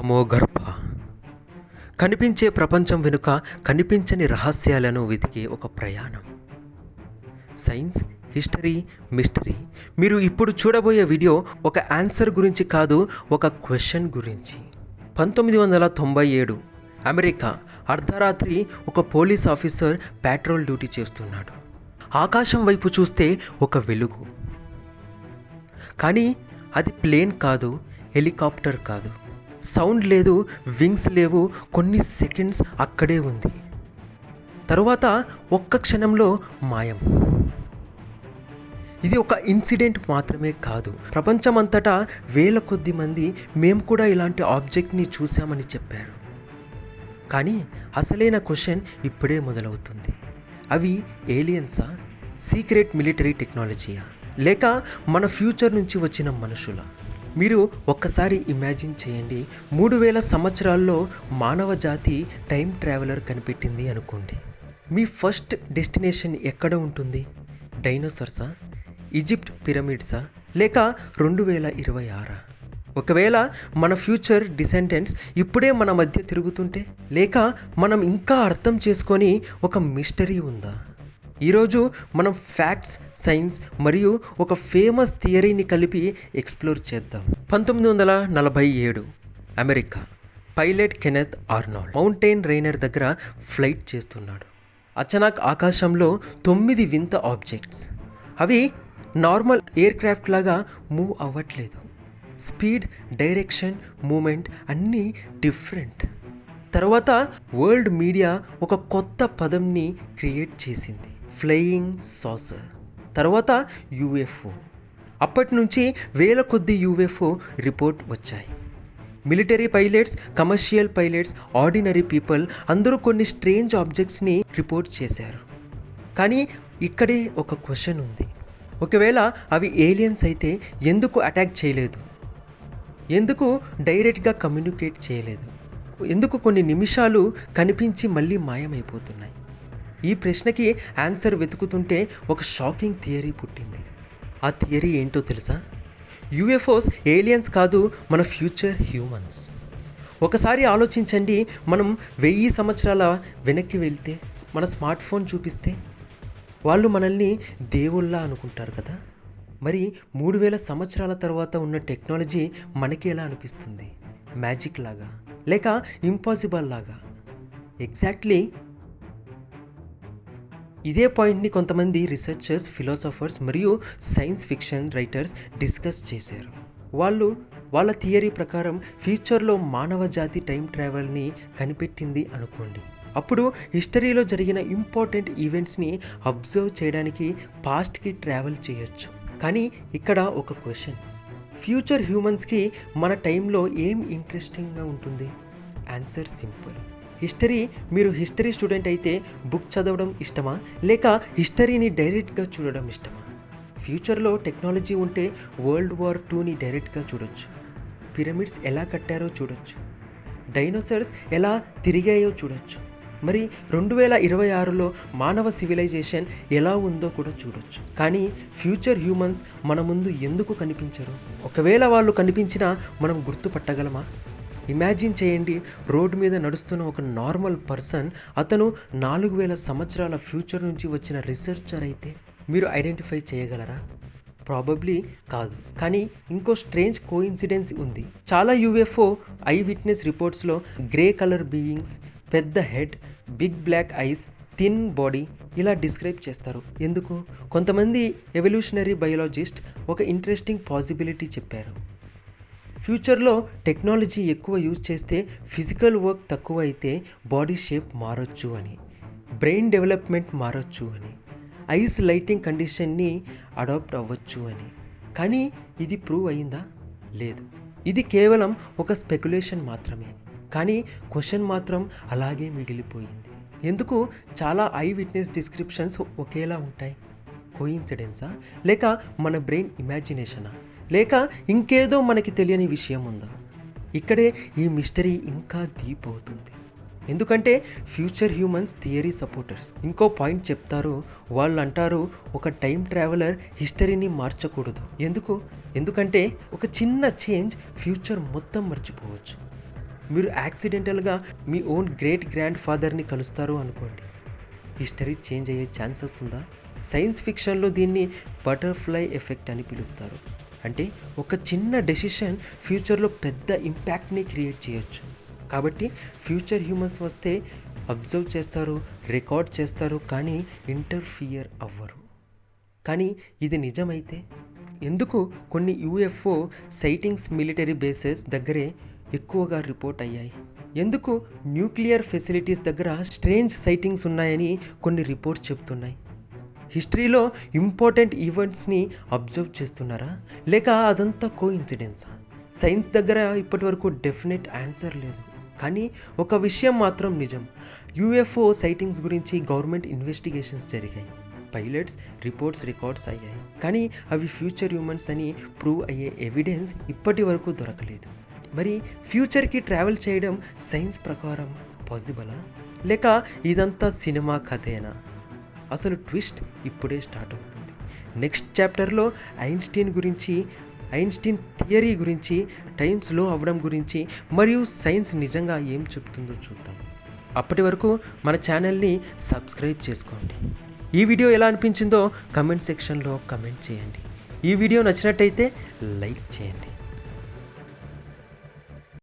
తమోగర్భ. కనిపించే ప్రపంచం వెనుక కనిపించని రహస్యాలను వెతికే ఒక ప్రయాణం. Science, history, mystery. మీరు ఇప్పుడు చూడబోయే వీడియో ఒక ఆన్సర్ గురించి కాదు, ఒక క్వశ్చన్ గురించి. 1997 అమెరికా. అర్ధరాత్రి ఒక పోలీస్ ఆఫీసర్ పెట్రోల్ డ్యూటీ చేస్తున్నాడు. ఆకాశం వైపు చూస్తే ఒక వెలుగు. కానీ అది ప్లేన్ కాదు, హెలికాప్టర్ కాదు. సౌండ్ లేదు, వింగ్స్ లేవు. కొన్ని సెకండ్స్ అక్కడే ఉంది. తరువాత ఒక్క క్షణంలో మాయం. ఇది ఒక ఇన్సిడెంట్ మాత్రమే కాదు, ప్రపంచమంతటా వేల కొద్ది మంది మేము కూడా ఇలాంటి ఆబ్జెక్ట్ని చూసామని చెప్పారు. కానీ అసలైన క్వశ్చన్ ఇప్పుడే మొదలవుతుంది. అవి ఏలియన్సా, సీక్రెట్ మిలిటరీ టెక్నాలజీయా, లేక మన ఫ్యూచర్ నుంచి వచ్చిన మనుషులా? మీరు ఒక్కసారి ఇమాజిన్ చేయండి, 3000 సంవత్సరాల్లో మానవ జాతి టైం ట్రావెలర్ కనిపెట్టింది అనుకోండి. మీ ఫస్ట్ డెస్టినేషన్ ఎక్కడ ఉంటుంది? డైనోసార్సా, ఈజిప్ట్ పిరమిడ్సా, లేక 2026? ఒకవేళ మన ఫ్యూచర్ డిసెండెంట్స్ ఇప్పుడే మన మధ్య తిరుగుతుంటే, లేక మనం ఇంకా అర్థం చేసుకొని ఒక మిస్టరీ ఉందా? ఈరోజు మనం ఫ్యాక్ట్స్, సైన్స్ మరియు ఒక ఫేమస్ థియరీని కలిపి ఎక్స్ప్లోర్ చేద్దాం. 1947 America. Pilot Kenneth Arnold mountain Rainier దగ్గర ఫ్లైట్ చేస్తున్నాడు. అచానక్ ఆకాశంలో 9 వింత ఆబ్జెక్ట్స్. అవి నార్మల్ ఎయిర్ క్రాఫ్ట్ లాగా మూవ్ అవ్వట్లేదు. స్పీడ్, డైరెక్షన్, మూమెంట్ అన్నీ డిఫరెంట్. తర్వాత వరల్డ్ మీడియా ఒక కొత్త పదంని క్రియేట్ చేసింది, ఫ్లయింగ్ సాసర్. తర్వాత యూఎఫ్ఓ. అప్పటి నుంచి వేల కొద్ది యూఎఫ్ఓ రిపోర్ట్ వచ్చాయి. Military pilots, commercial pilots, ordinary people అందరూ కొన్ని స్ట్రేంజ్ ఆబ్జెక్ట్స్ని రిపోర్ట్ చేశారు. కానీ ఇక్కడే ఒక క్వశ్చన్ ఉంది. ఒకవేళ అవి ఏలియన్స్ అయితే ఎందుకు అటాక్ చేయలేదు? ఎందుకు డైరెక్ట్గా కమ్యూనికేట్ చేయలేదు? ఎందుకు కొన్ని నిమిషాలు కనిపించి మళ్ళీ మాయమైపోతున్నాయి? ఈ ప్రశ్నకి ఆన్సర్ వెతుకుతుంటే ఒక షాకింగ్ థియరీ పుట్టింది. ఆ థియరీ ఏంటో తెలుసా? యూఎఫ్ఓస్ ఏలియన్స్ కాదు, మన ఫ్యూచర్ హ్యూమన్స్. ఒకసారి ఆలోచించండి, మనం 1000 సంవత్సరాల వెనక్కి వెళ్తే, మన స్మార్ట్ ఫోన్ చూపిస్తే వాళ్ళు మనల్ని దేవుళ్ళ అనుకుంటారు కదా. మరి 3000 సంవత్సరాల తర్వాత ఉన్న టెక్నాలజీ మనకి ఎలా అనిపిస్తుంది? మ్యాజిక్ లాగా, లేక ఇంపాసిబుల్ లాగా? ఎగ్జాక్ట్లీ ఇదే పాయింట్ని కొంతమంది రీసెర్చర్స్, ఫిలాసఫర్స్ మరియు సైన్స్ ఫిక్షన్ రైటర్స్ డిస్కస్ చేశారు. వాళ్ళ థియరీ ప్రకారం ఫ్యూచర్లో మానవ జాతి టైం ట్రావెల్ని కనిపెట్టింది అనుకోండి. అప్పుడు హిస్టరీలో జరిగిన ఇంపార్టెంట్ ఈవెంట్స్ని అబ్జర్వ్ చేయడానికి పాస్ట్కి ట్రావెల్ చేయొచ్చు. కానీ ఇక్కడ ఒక క్వశ్చన్, ఫ్యూచర్ హ్యూమన్స్కి మన టైంలో ఏం ఇంట్రెస్టింగ్గా ఉంటుంది? Answer simple. మీరు హిస్టరీ స్టూడెంట్ అయితే బుక్ చదవడం ఇష్టమా, లేక హిస్టరీని డైరెక్ట్గా చూడడం ఇష్టమా? ఫ్యూచర్లో టెక్నాలజీ ఉంటే వరల్డ్ వార్ 2ని డైరెక్ట్గా చూడొచ్చు. పిరమిడ్స్ ఎలా కట్టారో చూడొచ్చు. డైనోసార్స్ ఎలా తిరిగాయో చూడొచ్చు. మరి 2026లో మానవ సివిలైజేషన్ ఎలా ఉందో కూడా చూడొచ్చు. కానీ ఫ్యూచర్ హ్యూమన్స్ మన ముందు ఎందుకు కనిపించరు? ఒకవేళ వాళ్ళు కనిపించినా మనం గుర్తుపట్టగలమా? ఇమాజిన్ చేయండి, రోడ్డు మీద నడుస్తున్న ఒక నార్మల్ పర్సన్, అతను 4000 సంవత్సరాల ఫ్యూచర్ నుంచి వచ్చిన రీసెర్చర్ అయితే మీరు ఐడెంటిఫై చేయగలరా? ప్రాబబ్లీ కాదు. కానీ ఇంకో స్ట్రేంజ్ కోఇన్సిడెన్స్ ఉంది. చాలా యూఎఫ్ఓ ఐ విట్నెస్ రిపోర్ట్స్లో గ్రే కలర్ బీయింగ్స్, పెద్ద head, big black eyes, thin body ఇలా డిస్క్రైబ్ చేస్తారు. ఎందుకు? కొంతమంది ఎవల్యూషనరీ బయాలజిస్ట్ ఒక ఇంట్రెస్టింగ్ పాసిబిలిటీ చెప్పారు. ఫ్యూచర్లో టెక్నాలజీ ఎక్కువ యూజ్ చేస్తే ఫిజికల్ వర్క్ తక్కువ అయితే బాడీ షేప్ మారొచ్చు అని, బ్రెయిన్ డెవలప్మెంట్ మారొచ్చు అని, ఐస్ లైటింగ్ కండిషన్ని అడాప్ట్ అవ్వచ్చు అని. కానీ ఇది ప్రూవ్ అయిందా? లేదు. ఇది కేవలం ఒక స్పెక్యులేషన్ మాత్రమే. కానీ క్వశ్చన్ మాత్రం అలాగే మిగిలిపోయింది. ఎందుకు చాలా ఐ విట్నెస్ డిస్క్రిప్షన్స్ ఒకేలా ఉంటాయి? కోయిన్సిడెన్సా, లేక మన బ్రెయిన్ ఇమాజినేషనా, లేక ఇంకేదో మనకి తెలియని విషయం ఉందా? ఇక్కడే ఈ మిస్టరీ ఇంకా డీప్ అవుతుంది. ఎందుకంటే ఫ్యూచర్ హ్యూమన్స్ థియరీ సపోర్టర్స్ ఇంకో పాయింట్ చెప్తారు. వాళ్ళు అంటారు, ఒక టైం ట్రావెలర్ హిస్టరీని మార్చకూడదు. ఎందుకంటే ఒక చిన్న చేంజ్ ఫ్యూచర్ మొత్తం మర్చిపోవచ్చు. మీరు యాక్సిడెంటల్గా మీ ఓన్ గ్రేట్ గ్రాండ్ ఫాదర్ని కలుస్తారు అనుకోండి, హిస్టరీ చేంజ్ అయ్యే ఛాన్సెస్ ఉందా? సైన్స్ ఫిక్షన్లో దీన్ని బటర్ఫ్లై ఎఫెక్ట్ అని పిలుస్తారు. అంటే ఒక చిన్న డెసిషన్ ఫ్యూచర్లో పెద్ద ఇంపాక్ట్ని క్రియేట్ చేయొచ్చు. కాబట్టి ఫ్యూచర్ హ్యూమన్స్ వస్తే అబ్జర్వ్ చేస్తారు, రికార్డ్ చేస్తారు, కానీ ఇంటర్ఫియర్ అవ్వరు. కానీ ఇది నిజమైతే ఎందుకు కొన్ని యూఎఫ్ఓ సైటింగ్స్ మిలిటరీ బేసెస్ దగ్గరే ఎక్కువగా రిపోర్ట్ అయ్యాయి? ఎందుకు న్యూక్లియర్ ఫెసిలిటీస్ దగ్గర స్ట్రేంజ్ సైటింగ్స్ ఉన్నాయని కొన్ని రిపోర్ట్స్ చెప్తున్నాయి? హిస్టరీలో ఇంపార్టెంట్ ఈవెంట్స్ని అబ్జర్వ్ చేస్తున్నారా, లేక అదంతా కోఇన్సిడెన్సా? సైన్స్ దగ్గర ఇప్పటివరకు డెఫినెట్ ఆన్సర్ లేదు. కానీ ఒక విషయం మాత్రం నిజం, యూఎఫ్ఓ సైటింగ్స్ గురించి గవర్నమెంట్ ఇన్వెస్టిగేషన్స్ జరిగాయి, పైలట్స్ రికార్డ్స్ అయ్యాయి. కానీ అవి ఫ్యూచర్ హ్యూమన్స్ అని ప్రూవ్ అయ్యే ఎవిడెన్స్ ఇప్పటి వరకు దొరకలేదు. మరి ఫ్యూచర్కి ట్రావెల్ చేయడం సైన్స్ ప్రకారం పాసిబలా, లేక ఇదంతా సినిమా కథేనా? అసలు ట్విస్ట్ ఇప్పుడే స్టార్ట్ అవుతుంది. నెక్స్ట్ చాప్టర్లో ఐన్స్టీన్ థియరీ గురించి, టైం స్లో అవ్వడం గురించి, మరియు సైన్స్ నిజంగా ఏం చెప్తుందో చూద్దాం. అప్పటి వరకు మన ఛానల్ని సబ్స్క్రైబ్ చేసుకోండి. ఈ వీడియో ఎలా అనిపించిందో కమెంట్ సెక్షన్లో కమెంట్ చేయండి. ఈ వీడియో నచ్చినట్టయితే లైక్ చేయండి.